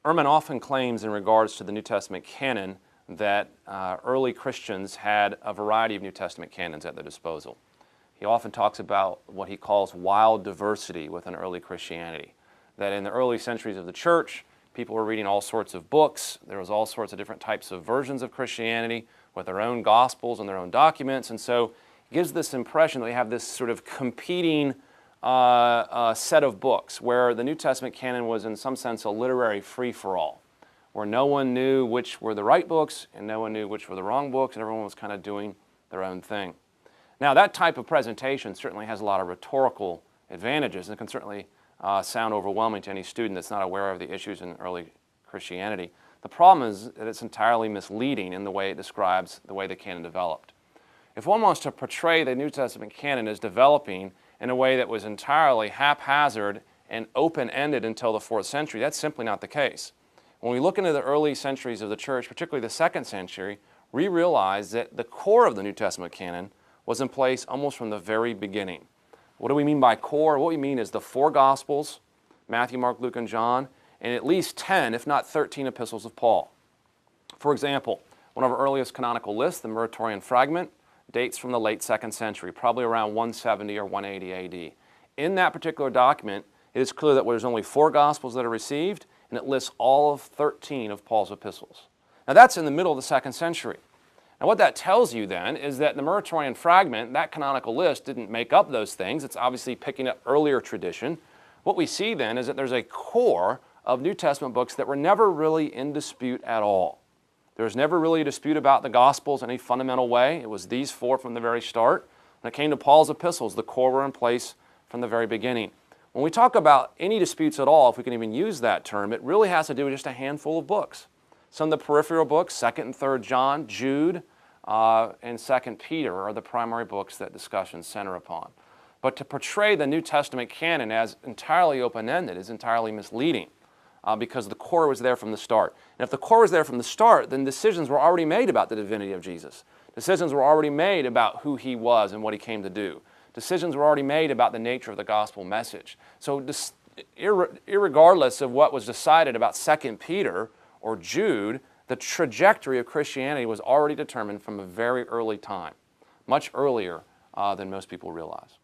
Ehrman often claims in regards to the New Testament canon that early Christians had a variety of New Testament canons at their disposal. He often talks about what he calls wild diversity within early Christianity, that in the early centuries of the church, people were reading all sorts of books. There was all sorts of different types of versions of Christianity with their own gospels and their own documents, and so it gives this impression that we have this sort of competing set of books where the New Testament canon was in some sense a literary free-for-all, where no one knew which were the right books and no one knew which were the wrong books, and everyone was kind of doing their own thing. Now, that type of presentation certainly has a lot of rhetorical advantages and can certainly sound overwhelming to any student that's not aware of the issues in early Christianity. The problem is that it's entirely misleading in the way it describes the way the canon developed. If one wants to portray the New Testament canon as developing in a way that was entirely haphazard and open-ended until the 4th century, that's simply not the case. When we look into the early centuries of the church, particularly the 2nd century, we realize that the core of the New Testament canon was in place almost from the very beginning. What do we mean by core? What we mean is the 4 Gospels, Matthew, Mark, Luke, and John, and at least 10, if not 13 epistles of Paul. For example, one of our earliest canonical lists, the Muratorian Fragment, dates from the late 2nd century, probably around 170 or 180 AD. In that particular document, it is clear that there's only 4 Gospels that are received, and it lists all of 13 of Paul's epistles. Now that's in the middle of the 2nd century. Now what that tells you then is that the Muratorian Fragment, that canonical list, didn't make up those things. It's obviously picking up earlier tradition. What we see then is that there's a core of New Testament books that were never really in dispute at all. There was never really a dispute about the Gospels in any fundamental way. It was these 4 from the very start. When it came to Paul's epistles, the core were in place from the very beginning. When we talk about any disputes at all, if we can even use that term, it really has to do with just a handful of books. Some of the peripheral books, 2nd and 3rd John, Jude, and 2nd Peter are the primary books that discussions center upon. But to portray the New Testament canon as entirely open-ended is entirely misleading because the core was there from the start. And if the core was there from the start, then decisions were already made about the divinity of Jesus. Decisions were already made about who he was and what he came to do. Decisions were already made about the nature of the gospel message. So irregardless of what was decided about 2nd Peter or Jude, the trajectory of Christianity was already determined from a very early time, much earlier than most people realize.